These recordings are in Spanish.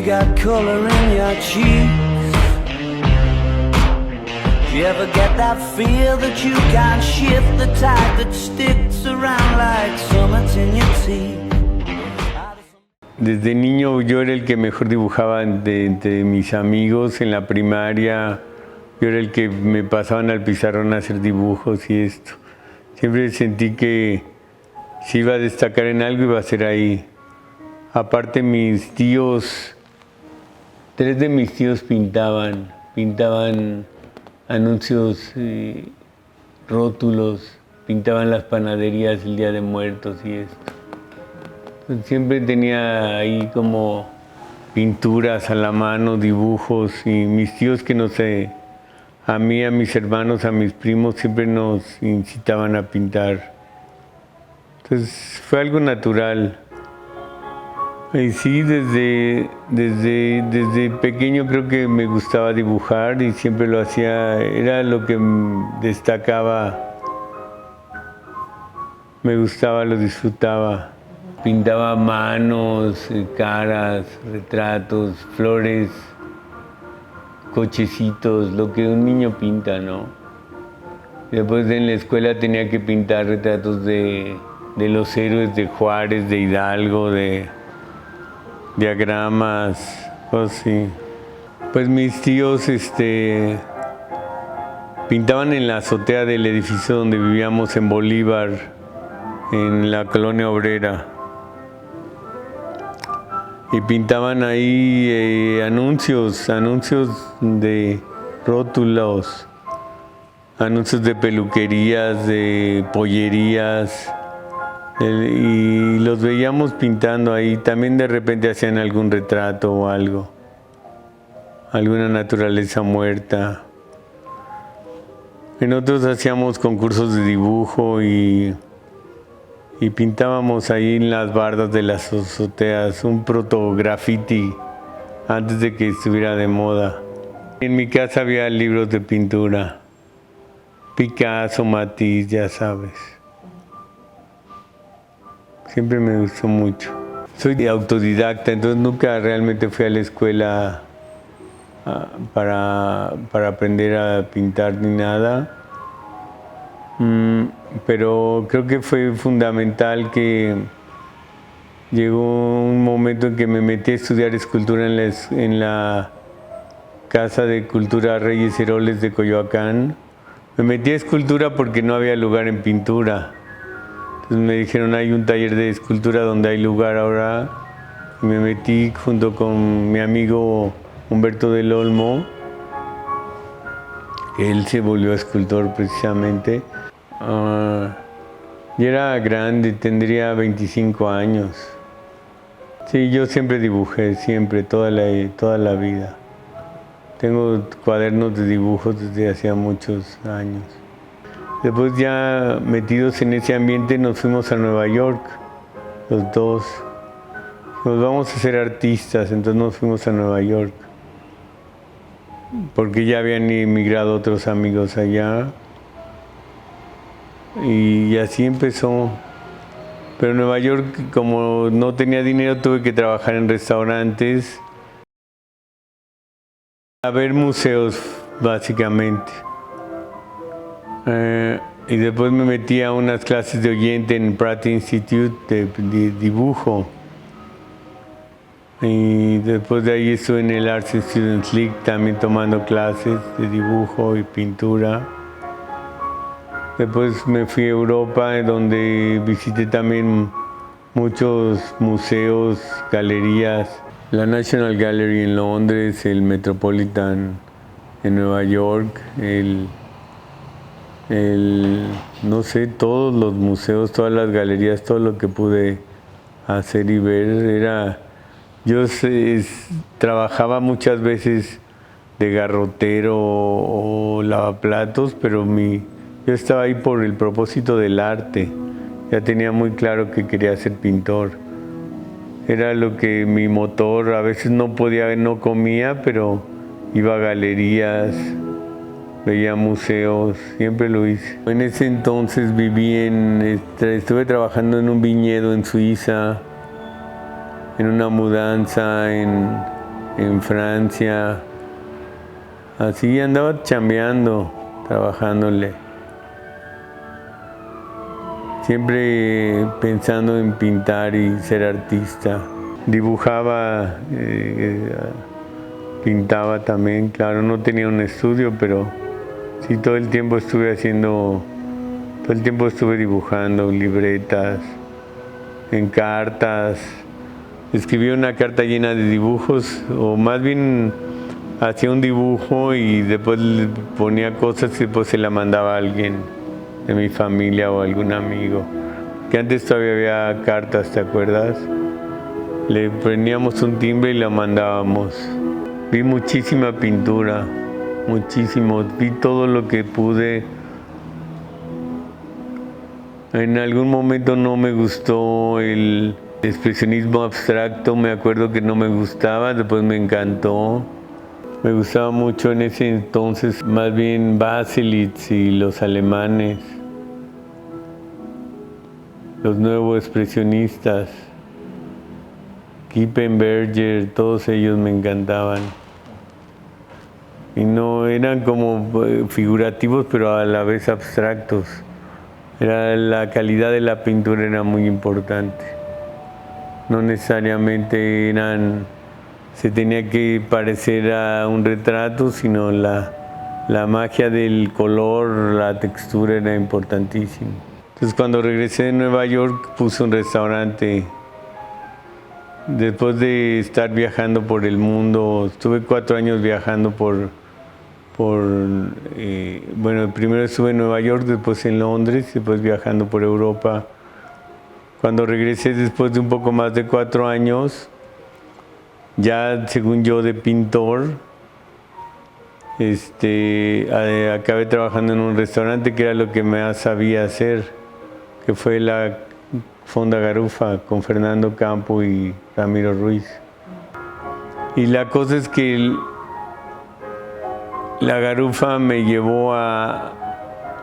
got color in your cheeks. Do you ever get that feel that you can't shift, the tide that sticks around like summits in your teeth? Desde niño yo era el que mejor dibujaba entre mis amigos en la primaria. Yo era el que me pasaban al pizarrón a hacer dibujos y esto. Siempre sentí que si iba a destacar en algo iba a ser ahí. Aparte mis tíos, 3 de mis tíos pintaban anuncios, rótulos, pintaban las panaderías el Día de Muertos y esto. Entonces, siempre tenía ahí como pinturas a la mano, dibujos, y mis tíos que no sé, a mí, a mis hermanos, a mis primos siempre nos incitaban a pintar. Entonces fue algo natural. Y sí, desde pequeño creo que me gustaba dibujar y siempre lo hacía, era lo que destacaba, me gustaba, lo disfrutaba. Pintaba manos, caras, retratos, flores, cochecitos, lo que un niño pinta, ¿no? Después en la escuela tenía que pintar retratos de los héroes, de Juárez, de Hidalgo, de diagramas, cosas así. Pues mis tíos pintaban en la azotea del edificio donde vivíamos en Bolívar, en la colonia obrera. Y pintaban ahí anuncios de rótulos, anuncios de peluquerías, de pollerías, y los veíamos pintando ahí. También de repente hacían algún retrato o algo, alguna naturaleza muerta. En otros hacíamos concursos de dibujo y pintábamos ahí en las bardas de las azoteas un proto-graffiti antes de que estuviera de moda. En mi casa había libros de pintura, Picasso, Matisse, ya sabes. Siempre me gustó mucho. Soy autodidacta, entonces nunca realmente fui a la escuela para aprender a pintar ni nada. Pero creo que fue fundamental que llegó un momento en que me metí a estudiar escultura en la Casa de Cultura Reyes Heroles de Coyoacán. Me metí a escultura porque no había lugar en pintura. Entonces me dijeron, hay un taller de escultura donde hay lugar ahora. Y me metí junto con mi amigo Humberto del Olmo. Él se volvió escultor precisamente. Yo era grande, tendría 25 años. Sí, yo siempre dibujé, siempre, toda la vida. Tengo cuadernos de dibujos desde hacía muchos años. Después ya metidos en ese ambiente nos fuimos a Nueva York, los dos. Nos vamos a ser artistas, entonces nos fuimos a Nueva York. Porque ya habían emigrado otros amigos allá. Y así empezó. Pero en Nueva York, como no tenía dinero, tuve que trabajar en restaurantes, a ver museos, básicamente. Y después me metí a unas clases de oyente en Pratt Institute de dibujo. Y después de ahí estuve en el Arts Students League también tomando clases de dibujo y pintura. Después me fui a Europa, donde visité también muchos museos, galerías. La National Gallery en Londres, el Metropolitan en Nueva York, no sé, todos los museos, todas las galerías, todo lo que pude hacer y ver. Yo trabajaba muchas veces de garrotero o lavaplatos, pero yo estaba ahí por el propósito del arte. Ya tenía muy claro que quería ser pintor. Era lo que mi motor, a veces no podía, no comía, pero iba a galerías, veía museos, siempre lo hice. En ese entonces estuve trabajando en un viñedo en Suiza, en una mudanza, en en Francia. Así andaba chambeando, trabajándole. Siempre pensando en pintar y ser artista. Dibujaba, pintaba también, claro, no tenía un estudio, pero sí todo el tiempo estuve dibujando libretas, en cartas. Escribí una carta llena de dibujos, o más bien hacía un dibujo y después le ponía cosas y después se la mandaba a alguien de mi familia o algún amigo. Que antes todavía había cartas, ¿te acuerdas? Le prendíamos un timbre y la mandábamos. Vi muchísima pintura, muchísimo. Vi todo lo que pude. En algún momento no me gustó el expresionismo abstracto, me acuerdo que no me gustaba, después me encantó. Me gustaba mucho en ese entonces, más bien Baselitz y los alemanes, los nuevos expresionistas, Kippenberger, todos ellos me encantaban. Y no eran como figurativos, pero a la vez abstractos. La calidad de la pintura era muy importante. No necesariamente se tenía que parecer a un retrato, sino la magia del color, la textura era importantísima. Entonces cuando regresé de Nueva York puse un restaurante. Después de estar viajando por el mundo, estuve 4 años viajando bueno, primero estuve en Nueva York, después en Londres, después viajando por Europa. Cuando regresé después de un poco más de 4 años, ya según yo de pintor, acabé trabajando en un restaurante que era lo que más sabía hacer, que fue la Fonda Garufa con Fernando Campo y Ramiro Ruiz. Y la cosa es que la Garufa me llevó a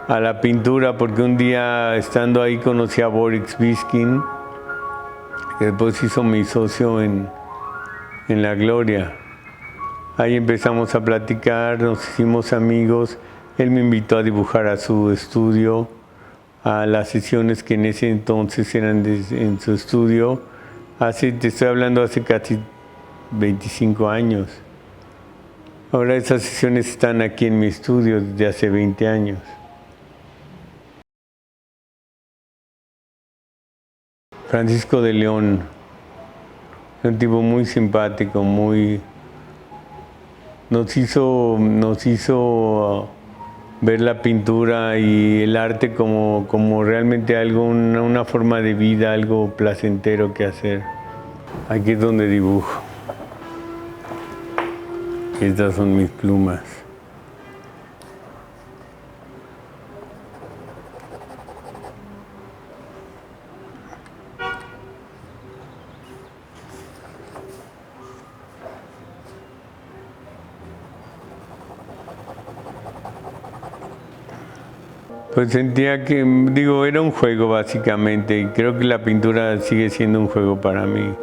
la pintura porque un día estando ahí conocí a Boris Biskin, que después hizo mi socio en La Gloria. Ahí empezamos a platicar, nos hicimos amigos. Él me invitó a dibujar a su estudio, a las sesiones que en ese entonces eran en su estudio. Te estoy hablando hace casi 25 años. Ahora esas sesiones están aquí en mi estudio desde hace 20 años. Francisco de León, un tipo muy simpático, nos hizo ver la pintura y el arte como realmente algo, una forma de vida, algo placentero que hacer. Aquí es donde dibujo. Estas son mis plumas. Pues sentía que, era un juego básicamente, y creo que la pintura sigue siendo un juego para mí.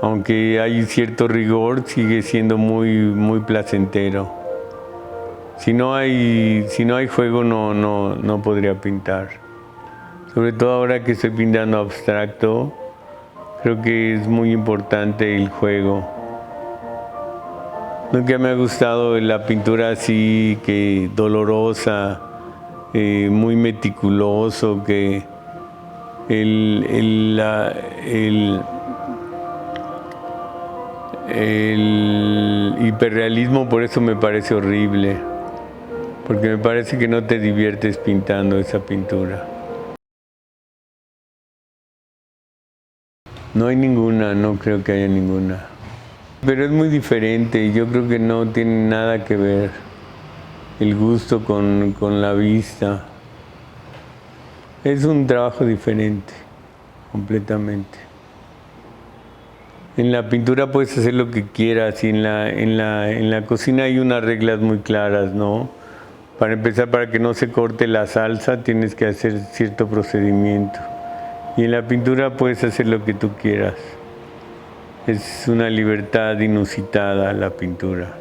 Aunque hay cierto rigor, sigue siendo muy placentero. Si no hay juego, no podría pintar. Sobre todo ahora que estoy pintando abstracto, creo que es muy importante el juego. Nunca me ha gustado la pintura así, que dolorosa, muy meticuloso, que el hiperrealismo por eso me parece horrible, porque me parece que no te diviertes pintando esa pintura. No hay ninguna, no creo que haya ninguna. Pero es muy diferente y yo creo que no tiene nada que ver el gusto con la vista. Es un trabajo diferente, completamente. En la pintura puedes hacer lo que quieras y en la cocina hay unas reglas muy claras, ¿no? Para empezar, para que no se corte la salsa tienes que hacer cierto procedimiento. Y en la pintura puedes hacer lo que tú quieras. Es una libertad inusitada la pintura.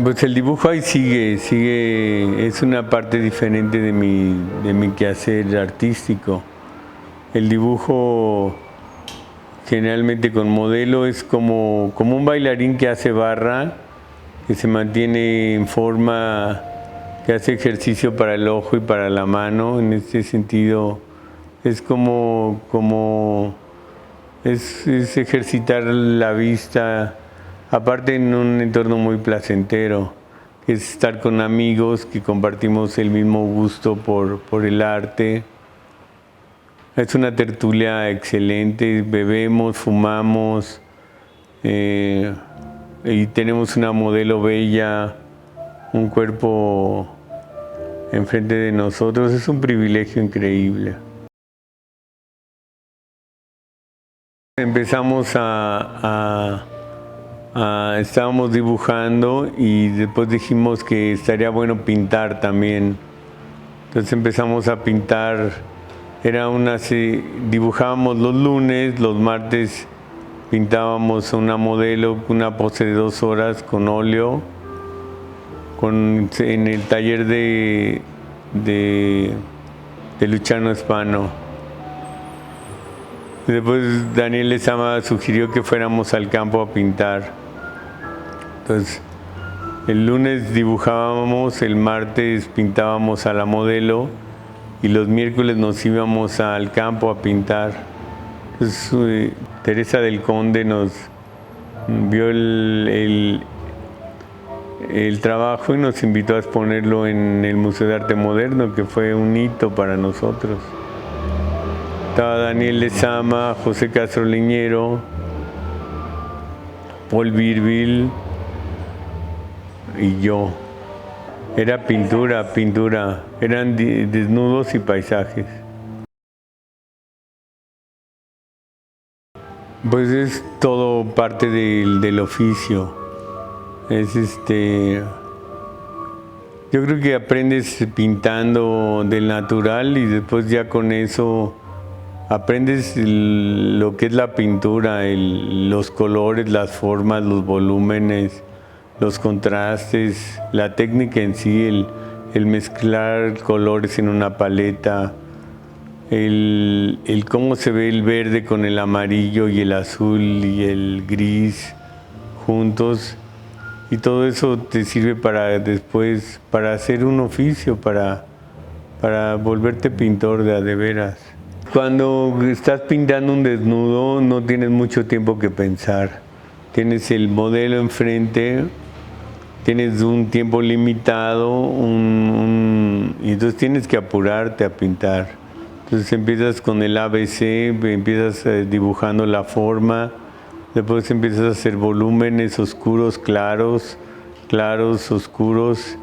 Pues el dibujo ahí sigue, es una parte diferente de mi quehacer artístico. El dibujo generalmente con modelo es como un bailarín que hace barra, que se mantiene en forma, que hace ejercicio para el ojo y para la mano. En este sentido es es ejercitar la vista, aparte en un entorno muy placentero, que es estar con amigos que compartimos el mismo gusto por el arte. Es una tertulia excelente, bebemos, fumamos y tenemos una modelo bella, un cuerpo enfrente de nosotros. Es un privilegio increíble. Empezamos estábamos dibujando y después dijimos que estaría bueno pintar también. Entonces empezamos a pintar. Dibujábamos los lunes, los martes pintábamos una modelo, una pose de 2 horas con óleo, en el taller de Luciano Spano. Después Daniel Lezama sugirió que fuéramos al campo a pintar. Entonces, el lunes dibujábamos, el martes pintábamos a la modelo y los miércoles nos íbamos al campo a pintar. Entonces, Teresa del Conde nos vio el trabajo y nos invitó a exponerlo en el Museo de Arte Moderno, que fue un hito para nosotros. Estaba Daniel Lezama, José Castro Leñero, Paul Birville y yo. Era pintura, eran desnudos y paisajes. Pues es todo parte del oficio. Yo creo que aprendes pintando del natural y después ya con eso aprendes lo que es la pintura, los colores, las formas, los volúmenes, los contrastes, la técnica en sí, el mezclar colores en una paleta, el cómo se ve el verde con el amarillo y el azul y el gris juntos, y todo eso te sirve para después, para hacer un oficio, para volverte pintor de veras. Cuando estás pintando un desnudo no tienes mucho tiempo que pensar, tienes el modelo enfrente, tienes un tiempo limitado y entonces tienes que apurarte a pintar. Entonces empiezas con el ABC, empiezas dibujando la forma, después empiezas a hacer volúmenes oscuros, claros, claros, oscuros,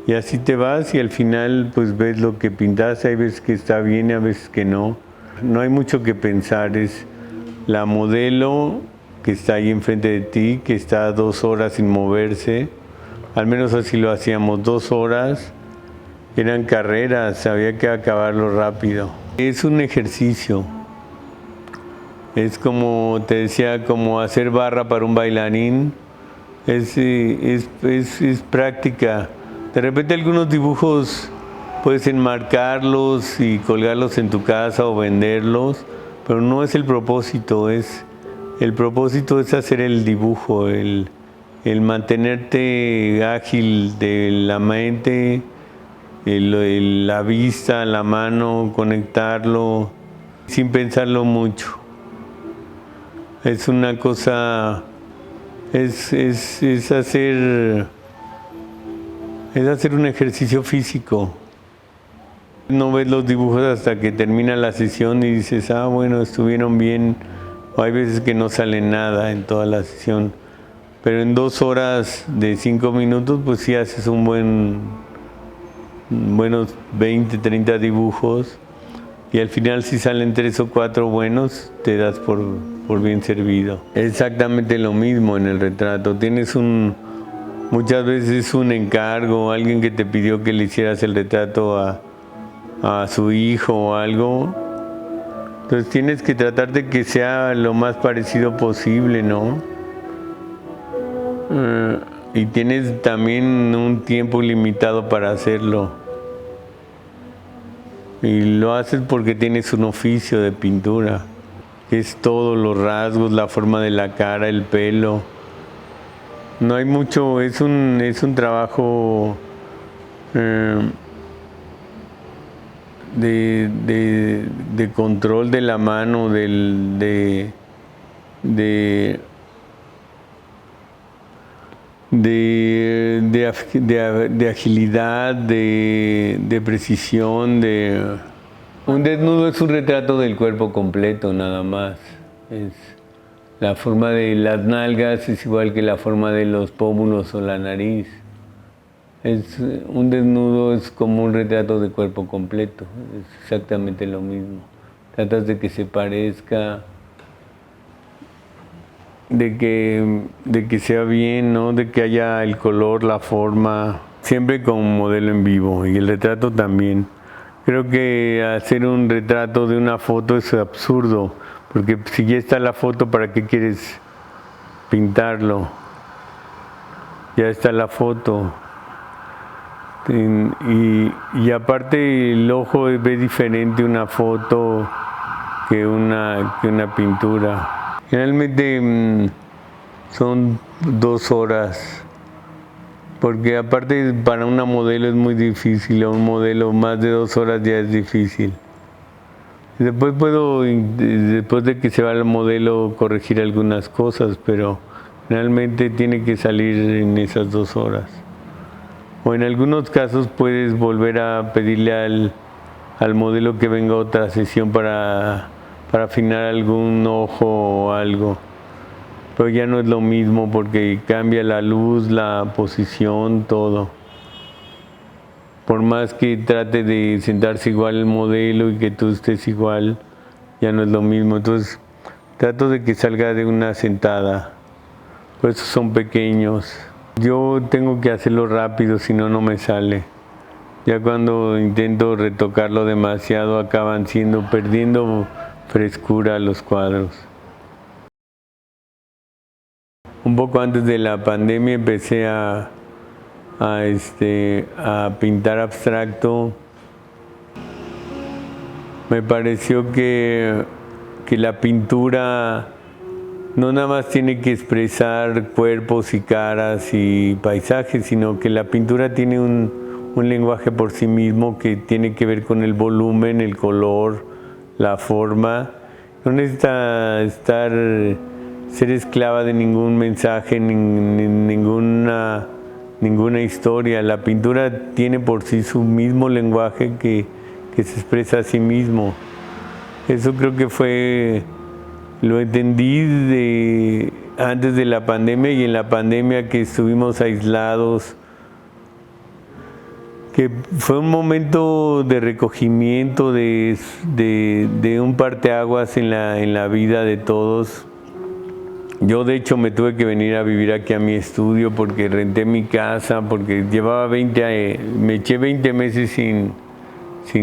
y así te vas y al final pues ves lo que pintaste. Hay veces que está bien y a veces que no. No hay mucho que pensar, es la modelo que está ahí enfrente de ti, que está 2 horas sin moverse. Al menos así lo hacíamos, 2 horas, eran carreras, había que acabarlo rápido. Es un ejercicio, es como te decía, como hacer barra para un bailarín, es práctica. De repente algunos dibujos puedes enmarcarlos y colgarlos en tu casa o venderlos, pero no es el propósito, el propósito es hacer el dibujo, el mantenerte ágil de la mente, la vista, la mano, conectarlo sin pensarlo mucho. Es una cosa, es hacer un ejercicio físico. No ves los dibujos hasta que termina la sesión y dices, bueno, estuvieron bien. O hay veces que no sale nada en toda la sesión. Pero en 2 horas de 5 minutos, pues sí haces buenos 20, 30 dibujos. Y al final, si salen 3 o 4 buenos, te das por bien servido. Exactamente lo mismo en el retrato. Tienes muchas veces un encargo, alguien que te pidió que le hicieras el retrato a su hijo o algo, Entonces tienes que tratar de que sea lo más parecido posible, ¿no? Y tienes también un tiempo limitado para hacerlo. Y lo haces porque tienes un oficio de pintura. Es todo, los rasgos, la forma de la cara, el pelo. No hay mucho, es un trabajo de control de la mano, de agilidad, de precisión. Un desnudo es un retrato del cuerpo completo, nada más. La forma de las nalgas es igual que la forma de los pómulos o la nariz. Un desnudo es como un retrato de cuerpo completo, es exactamente lo mismo. Tratas de que se parezca, de que sea bien, ¿no? De que haya el color, la forma, siempre con modelo en vivo, y el retrato también. Creo que hacer un retrato de una foto es absurdo, porque si ya está la foto, ¿para qué quieres pintarlo? Ya está la foto. Y aparte el ojo ve diferente una foto que una pintura. Generalmente son 2 horas, porque aparte para una modelo es muy difícil, a un modelo más de 2 horas ya es difícil. Después después de que se va el modelo, corregir algunas cosas, pero realmente tiene que salir en esas 2 horas. O en algunos casos puedes volver a pedirle al modelo que venga a otra sesión para afinar algún ojo o algo. Pero ya no es lo mismo porque cambia la luz, la posición, todo. Por más que trate de sentarse igual el modelo y que tú estés igual, ya no es lo mismo. Entonces trato de que salga de una sentada. Por eso son pequeños. Yo tengo que hacerlo rápido, si no, no me sale. Ya cuando intento retocarlo demasiado, acaban perdiendo frescura los cuadros. Un poco antes de la pandemia empecé a pintar abstracto. Me pareció que la pintura no nada más tiene que expresar cuerpos y caras y paisajes, sino que la pintura tiene un lenguaje por sí mismo que tiene que ver con el volumen, el color, la forma. No necesita ser esclava de ningún mensaje, ninguna historia. La pintura tiene por sí su mismo lenguaje que se expresa a sí mismo. Eso creo que lo entendí antes de la pandemia, y en la pandemia que estuvimos aislados, que fue un momento de recogimiento, de un parteaguas en la vida de todos. Yo de hecho me tuve que venir a vivir aquí a mi estudio porque renté mi casa, porque me eché 20 meses sin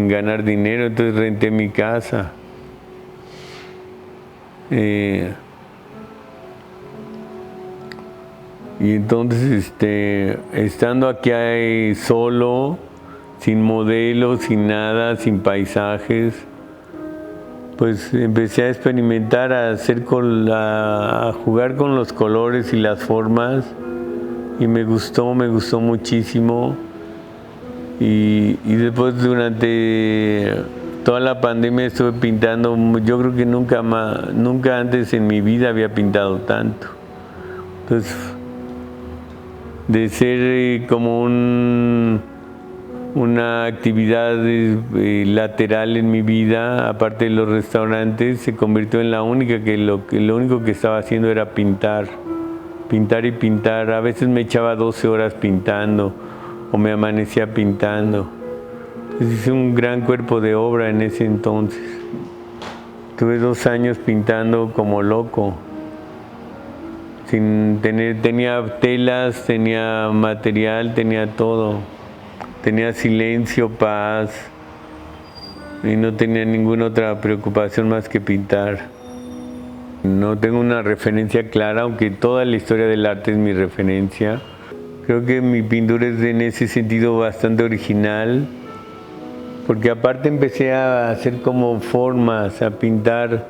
ganar dinero, entonces renté mi casa. Y entonces estando aquí solo, sin modelos, sin nada, sin paisajes, pues empecé a experimentar, a jugar con los colores y las formas, y me gustó muchísimo. Y después, durante toda la pandemia, estuve pintando. Yo creo que nunca antes en mi vida había pintado tanto. Entonces, de ser como una actividad lateral en mi vida, aparte de los restaurantes, se convirtió en la única lo único que estaba haciendo era pintar y pintar. A veces me echaba 12 horas pintando o me amanecía pintando. Entonces hice un gran cuerpo de obra en ese entonces. Tuve 2 años pintando como loco. Tenía telas, tenía material, tenía todo. Tenía silencio, paz, y no tenía ninguna otra preocupación más que pintar. No tengo una referencia clara, aunque toda la historia del arte es mi referencia. Creo que mi pintura es en ese sentido bastante original, porque aparte empecé a hacer como formas, a pintar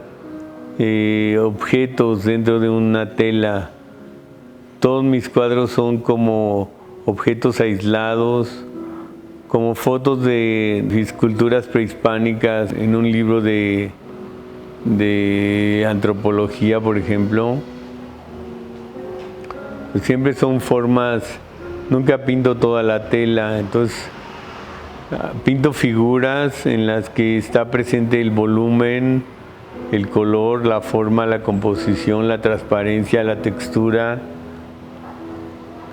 objetos dentro de una tela. Todos mis cuadros son como objetos aislados, como fotos de esculturas prehispánicas en un libro de antropología, por ejemplo. Siempre son formas, nunca pinto toda la tela, entonces pinto figuras en las que está presente el volumen, el color, la forma, la composición, la transparencia, la textura.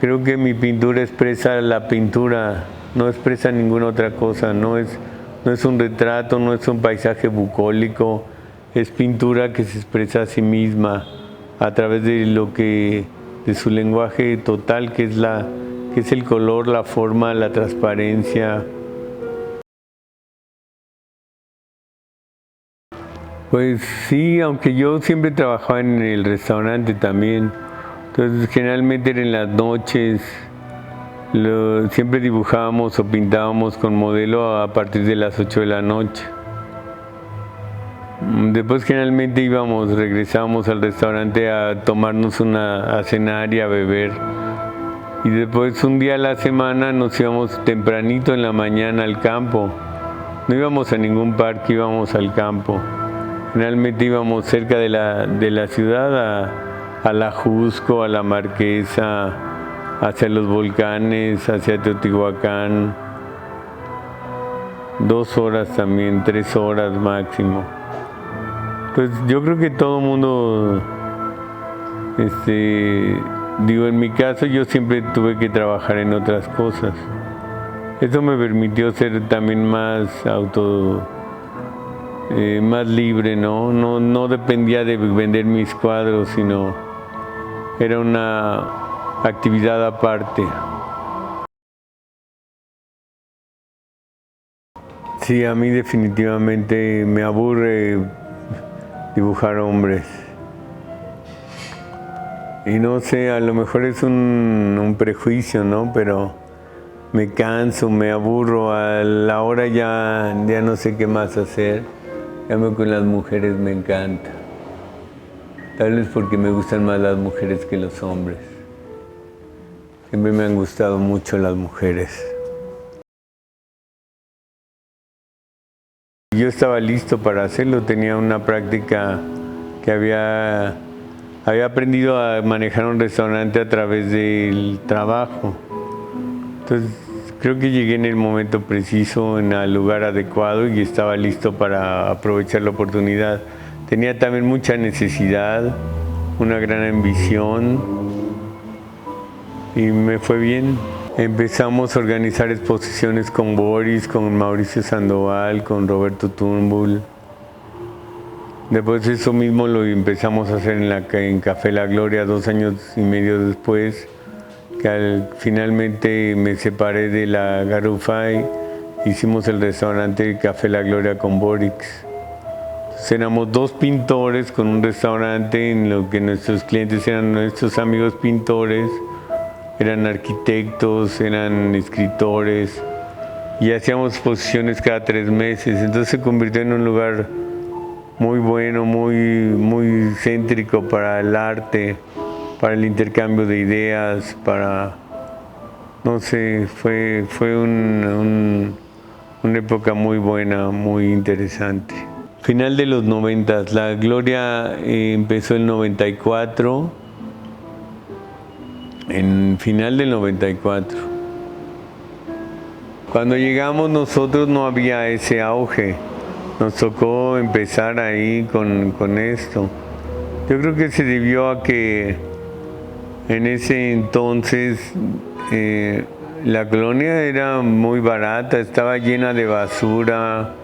Creo que mi pintura expresa la pintura, no expresa ninguna otra cosa, no es un retrato, no es un paisaje bucólico, es pintura que se expresa a sí misma a través de su lenguaje total, que es el color, la forma, la transparencia. Pues sí, aunque yo siempre trabajaba en el restaurante también, entonces generalmente era en las noches, siempre dibujábamos o pintábamos con modelo a partir de las 8 de la noche. Después generalmente regresábamos al restaurante a tomarnos a cenar y a beber. Y después un día a la semana nos íbamos tempranito en la mañana al campo. No íbamos a ningún parque, íbamos al campo. Generalmente íbamos cerca de la ciudad a la Jusco, a la Marquesa, hacia los volcanes, hacia Teotihuacán. 2 horas también, 3 horas máximo. Pues yo creo que todo mundo, en mi caso yo siempre tuve que trabajar en otras cosas. Eso me permitió ser también más más libre, ¿no? No dependía de vender mis cuadros, sino era una actividad aparte. Sí, a mí definitivamente me aburre dibujar hombres. Y no sé, a lo mejor es un prejuicio, ¿no? Pero me canso, me aburro, a la hora ya no sé qué más hacer. Ya con las mujeres me encanta. Tal vez porque me gustan más las mujeres que los hombres. Siempre me han gustado mucho las mujeres. Yo estaba listo para hacerlo, tenía una práctica que había aprendido a manejar un restaurante a través del trabajo. Entonces creo que llegué en el momento preciso, en el lugar adecuado y estaba listo para aprovechar la oportunidad. Tenía también mucha necesidad, una gran ambición y me fue bien. Empezamos a organizar exposiciones con Boris, con Mauricio Sandoval, con Roberto Turnbull. Después eso mismo lo empezamos a hacer en Café La Gloria 2 años y medio después, que finalmente me separé de la Garufa y hicimos el restaurante Café La Gloria con Boris. Entonces, éramos 2 pintores con un restaurante en lo que nuestros clientes eran nuestros amigos pintores. Eran arquitectos, eran escritores y hacíamos exposiciones cada 3 meses. Entonces se convirtió en un lugar muy bueno, muy céntrico para el arte, para el intercambio de ideas, no sé, fue una época muy buena, muy interesante. Final de los 90, la Gloria empezó en el 94. En final del 94. Cuando llegamos nosotros no había ese auge. Nos tocó empezar ahí con esto. Yo creo que se debió a que en ese entonces la colonia era muy barata, estaba llena de basura,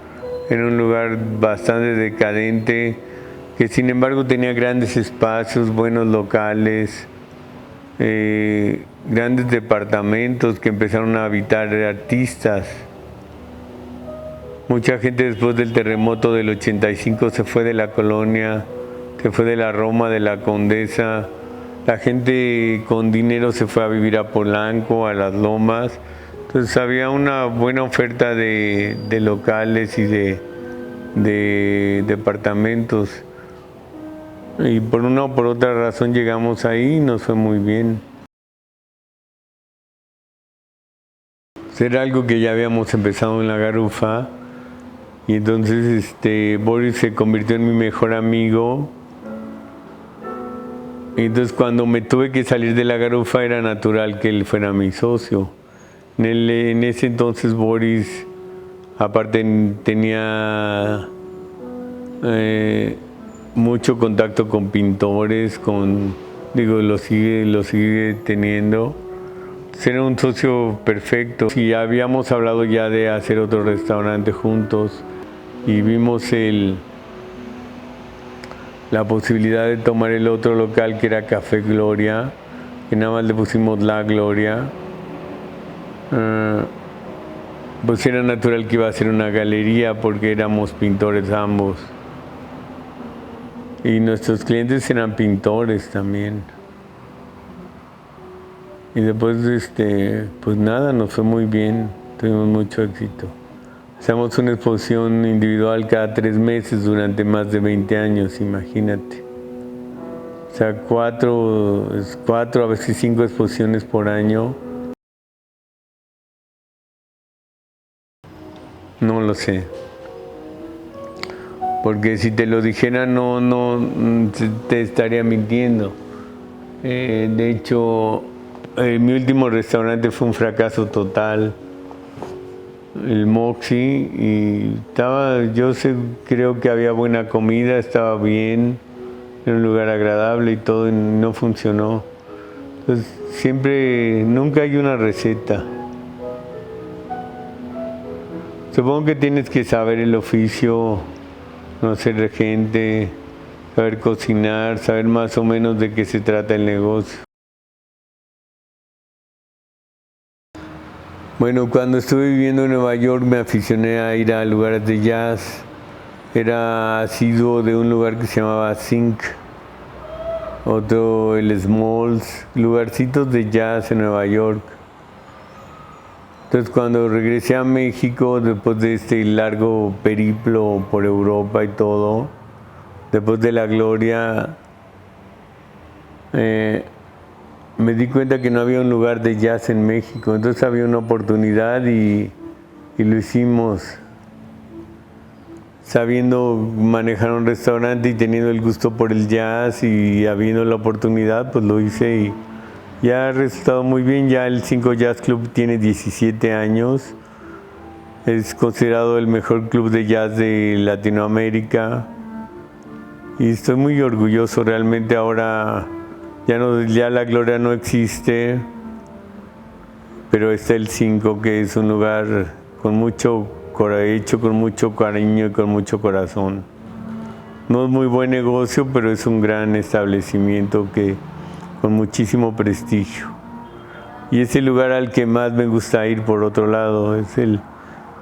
era un lugar bastante decadente, que sin embargo tenía grandes espacios, buenos locales. Grandes departamentos que empezaron a habitar artistas. Mucha gente después del terremoto del 85 se fue de la colonia, se fue de la Roma, de la Condesa. La gente con dinero se fue a vivir a Polanco, a Las Lomas. Entonces había una buena oferta de locales y de departamentos. Y por una o por otra razón llegamos ahí y nos fue muy bien. Era algo que ya habíamos empezado en La Garufa. Y entonces Boris se convirtió en mi mejor amigo. Y entonces cuando me tuve que salir de La Garufa era natural que él fuera mi socio. En ese entonces Boris, aparte tenía mucho contacto con pintores, lo sigue teniendo. Era un socio perfecto. Y habíamos hablado ya de hacer otro restaurante juntos. Y vimos la posibilidad de tomar el otro local que era Café Gloria, que nada más le pusimos La Gloria. Pues era natural que iba a ser una galería porque éramos pintores ambos. Y nuestros clientes eran pintores también. Y después, pues nada, nos fue muy bien, tuvimos mucho éxito. Hacíamos una exposición individual cada 3 meses durante más de 20 años, imagínate. O sea, 4, a veces 5 exposiciones por año. No lo sé. Porque si te lo dijera no te estaría mintiendo. De hecho, mi último restaurante fue un fracaso total. El Moxie, y creo que había buena comida, estaba bien, era un lugar agradable y todo, y no funcionó. Entonces nunca hay una receta. Supongo que tienes que saber el oficio, conocer de gente, saber cocinar, saber más o menos de qué se trata el negocio. Bueno, cuando estuve viviendo en Nueva York me aficioné a ir a lugares de jazz. Era asiduo de un lugar que se llamaba Zinc, otro el Smalls, lugarcitos de jazz en Nueva York. Entonces cuando regresé a México, después de este largo periplo por Europa y todo, después de La Gloria, me di cuenta que no había un lugar de jazz en México. Entonces había una oportunidad y lo hicimos. Sabiendo manejar un restaurante y teniendo el gusto por el jazz y habiendo la oportunidad, pues lo hice y ya ha resultado muy bien. Ya el 5 Jazz Club tiene 17 años. Es considerado el mejor club de jazz de Latinoamérica. Y estoy muy orgulloso realmente. Ahora ya La Gloria no existe, pero está el 5, que es un lugar hecho con mucho cariño y con mucho corazón. No es muy buen negocio, pero es un gran establecimiento con muchísimo prestigio. Y es el lugar al que más me gusta ir, por otro lado.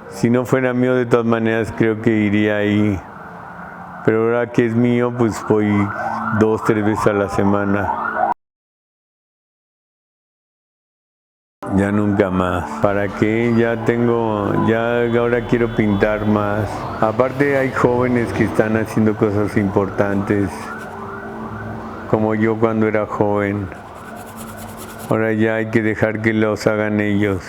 Si no fuera mío, de todas maneras creo que iría ahí. Pero ahora que es mío, pues voy 2, 3 veces a la semana. Ya nunca más. ¿Para qué? Ahora quiero pintar más. Aparte hay jóvenes que están haciendo cosas importantes, como yo cuando era joven. Ahora ya hay que dejar que los hagan ellos.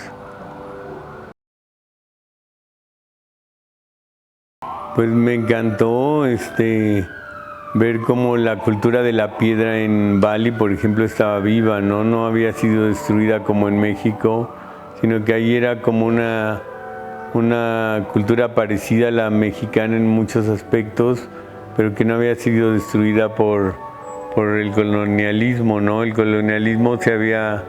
Pues me encantó ver cómo la cultura de la piedra en Bali, por ejemplo, estaba viva, ¿no? No había sido destruida como en México, sino que ahí era como una cultura parecida a la mexicana en muchos aspectos, pero que no había sido destruida por el colonialismo, ¿no? El colonialismo se había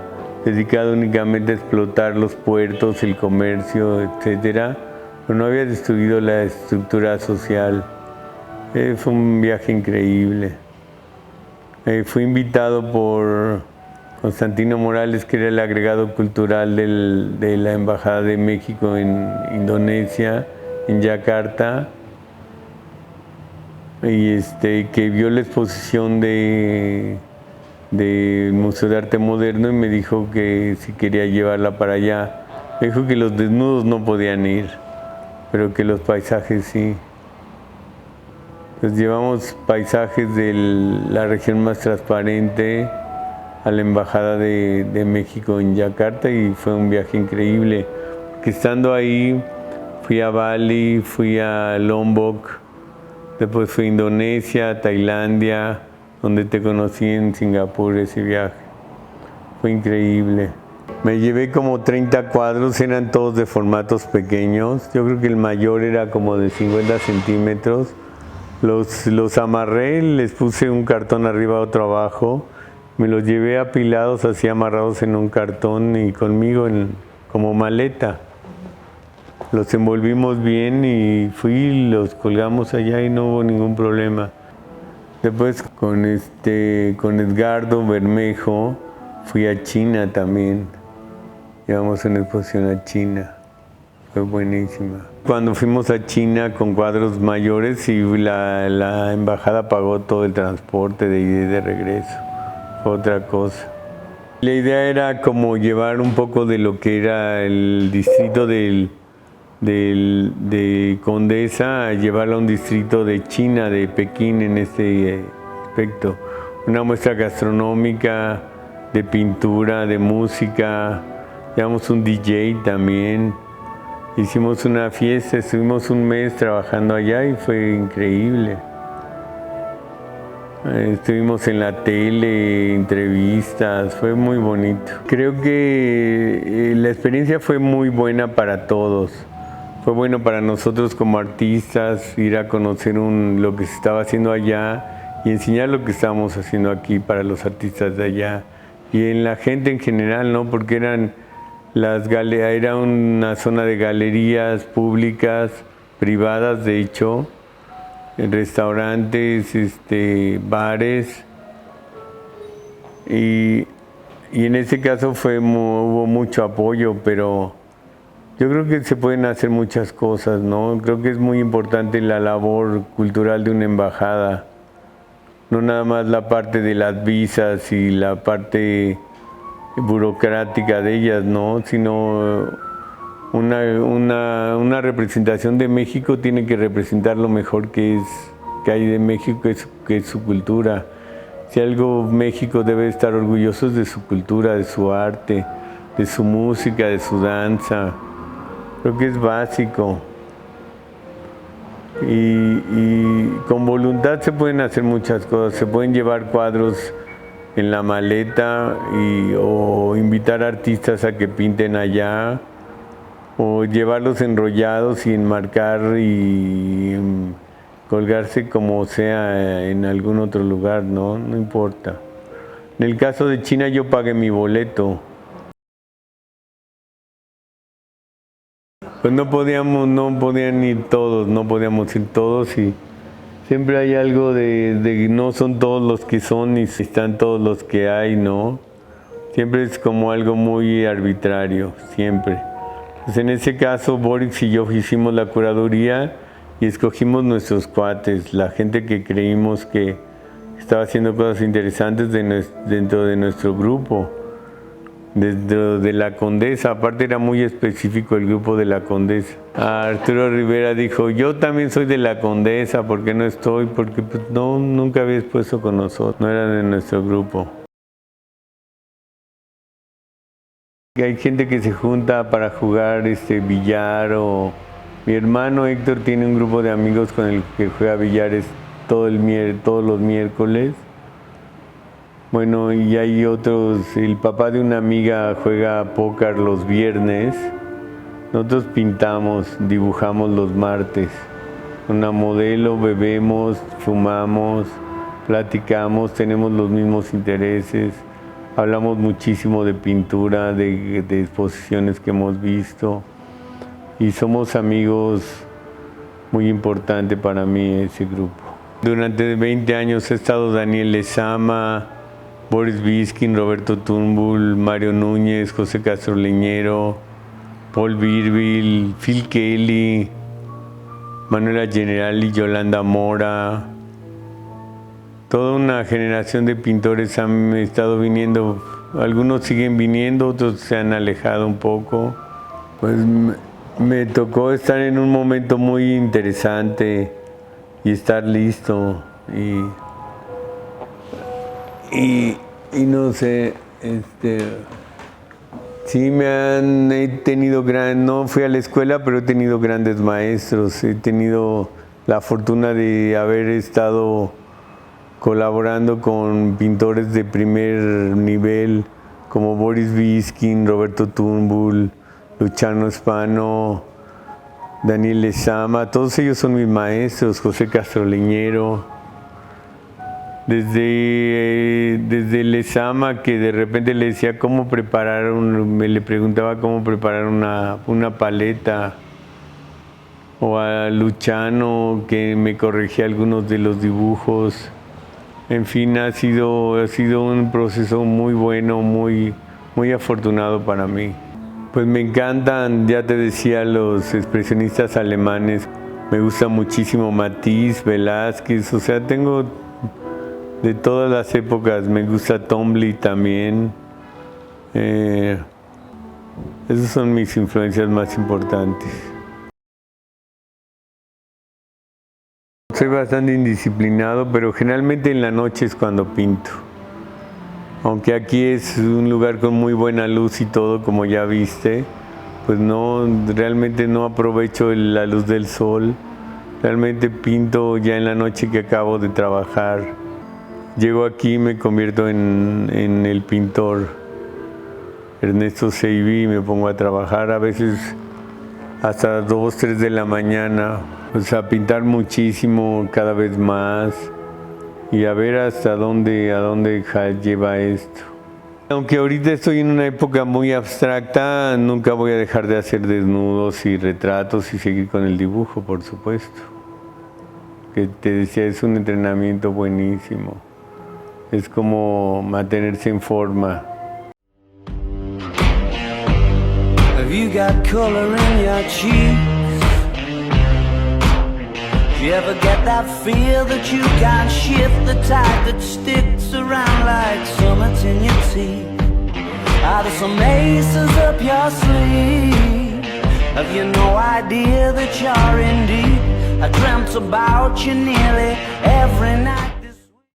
dedicado únicamente a explotar los puertos, el comercio, etcétera, pero no había destruido la estructura social. Fue un viaje increíble. Fui invitado por Constantino Morales, que era el agregado cultural de la Embajada de México en Indonesia, en Yakarta, y que vio la exposición del Museo de Arte Moderno y me dijo que si quería llevarla para allá. Me dijo que los desnudos no podían ir, pero que los paisajes sí. Pues llevamos paisajes de la región más transparente a la Embajada de México en Yakarta y fue un viaje increíble. Porque estando ahí fui a Bali, fui a Lombok, después fui a Indonesia, Tailandia, donde te conocí en Singapur ese viaje. Fue increíble. Me llevé como 30 cuadros, eran todos de formatos pequeños. Yo creo que el mayor era como de 50 centímetros. Los amarré, les puse un cartón arriba, otro abajo. Me los llevé apilados, así amarrados en un cartón y conmigo como maleta. Los envolvimos bien y los colgamos allá y no hubo ningún problema. Después con Edgardo Bermejo fui a China también. Llevamos una exposición a China. Fue buenísima. Cuando fuimos a China con cuadros mayores y la embajada pagó todo el transporte de ida y de regreso. Fue otra cosa. La idea era como llevar un poco de lo que era el distrito de Condesa, a llevarlo a un distrito de China, de Pekín en este aspecto. Una muestra gastronómica, de pintura, de música. Llevamos un DJ también. Hicimos una fiesta, estuvimos un mes trabajando allá y fue increíble. Estuvimos en la tele, entrevistas, fue muy bonito. Creo que la experiencia fue muy buena para todos. Fue bueno para nosotros como artistas ir a conocer lo que se estaba haciendo allá y enseñar lo que estábamos haciendo aquí para los artistas de allá. Y en la gente en general, ¿no? Porque era una zona de galerías públicas, privadas de hecho, restaurantes, bares, y en ese caso hubo mucho apoyo, pero yo creo que se pueden hacer muchas cosas, ¿no? Creo que es muy importante la labor cultural de una embajada, no nada más la parte de las visas y la parte burocrática de ellas, ¿no? Sino una representación de México tiene que representar lo mejor que hay de México, que es su cultura. Si algo México debe estar orgulloso es de su cultura, de su arte, de su música, de su danza. Creo que es básico. Y con voluntad se pueden hacer muchas cosas. Se pueden llevar cuadros en la maleta o invitar artistas a que pinten allá, o llevarlos enrollados y enmarcar y colgarse como sea en algún otro lugar, ¿no? No importa. En el caso de China yo pagué mi boleto. Pues no podían ir todos y siempre hay algo de no son todos los que son y están todos los que hay, ¿no? Siempre es como algo muy arbitrario, siempre. Pues en ese caso, Boris y yo hicimos la curaduría y escogimos nuestros cuates, la gente que creímos que estaba haciendo cosas interesantes dentro de nuestro grupo, dentro de la Condesa. Aparte era muy específico el grupo de la Condesa. Arturo Rivera dijo, yo también soy de la Condesa, ¿por qué no estoy? Porque pues, no, nunca había expuesto con nosotros, no era de nuestro grupo. Hay gente que se junta para jugar billar, o mi hermano Héctor tiene un grupo de amigos con el que juega billares todos los miércoles. Bueno, y hay otros, el papá de una amiga juega póker los viernes. Nosotros pintamos, dibujamos los martes. Una modelo, bebemos, fumamos, platicamos, tenemos los mismos intereses. Hablamos muchísimo de pintura, de exposiciones que hemos visto, y somos amigos muy importantes para mí ese grupo. Durante 20 años ha estado Daniel Lezama, Boris Biskin, Roberto Turnbull, Mario Núñez, José Castro Leñero, Paul Birbil, Phil Kelly, Manuela General y Yolanda Mora. Toda una generación de pintores han estado viniendo. Algunos siguen viniendo, otros se han alejado un poco. Pues me tocó estar en un momento muy interesante y estar listo. Y no sé, sí he tenido no fui a la escuela, pero he tenido grandes maestros. He tenido la fortuna de haber estado colaborando con pintores de primer nivel como Boris Biskin, Roberto Turnbull, Luciano Spano, Daniel Lezama. Todos ellos son mis maestros, José Castro Leñero. Desde Lezama, que de repente le decía cómo preparar, le preguntaba cómo preparar una paleta, o a Luciano, que me corregía algunos de los dibujos. En fin, ha sido un proceso muy bueno, muy afortunado para mí. Pues me encantan, ya te decía, los expresionistas alemanes. Me gusta muchísimo Matisse, Velázquez, o sea, tengo de todas las épocas. Me gusta Tombly también. Esas son mis influencias más importantes. Soy bastante indisciplinado, pero generalmente en la noche es cuando pinto. Aunque aquí es un lugar con muy buena luz y todo, como ya viste, pues realmente no aprovecho la luz del sol. Realmente pinto ya en la noche que acabo de trabajar. Llego aquí y me convierto en el pintor Ernesto Seiby y me pongo a trabajar, a veces hasta 2, 3 de la mañana. Pues a pintar muchísimo, cada vez más, y a ver hasta dónde lleva esto. Aunque ahorita estoy en una época muy abstracta, nunca voy a dejar de hacer desnudos y retratos y seguir con el dibujo, por supuesto. Que te decía, es un entrenamiento buenísimo. Es como mantenerse en forma. Have you got color in your cheeks? Do you ever get that feel that you can't shift, the tide that sticks around like summits in your teeth? Are there some aces up your sleeve? Have you no idea that you're in deep? I dreamt about you nearly every night.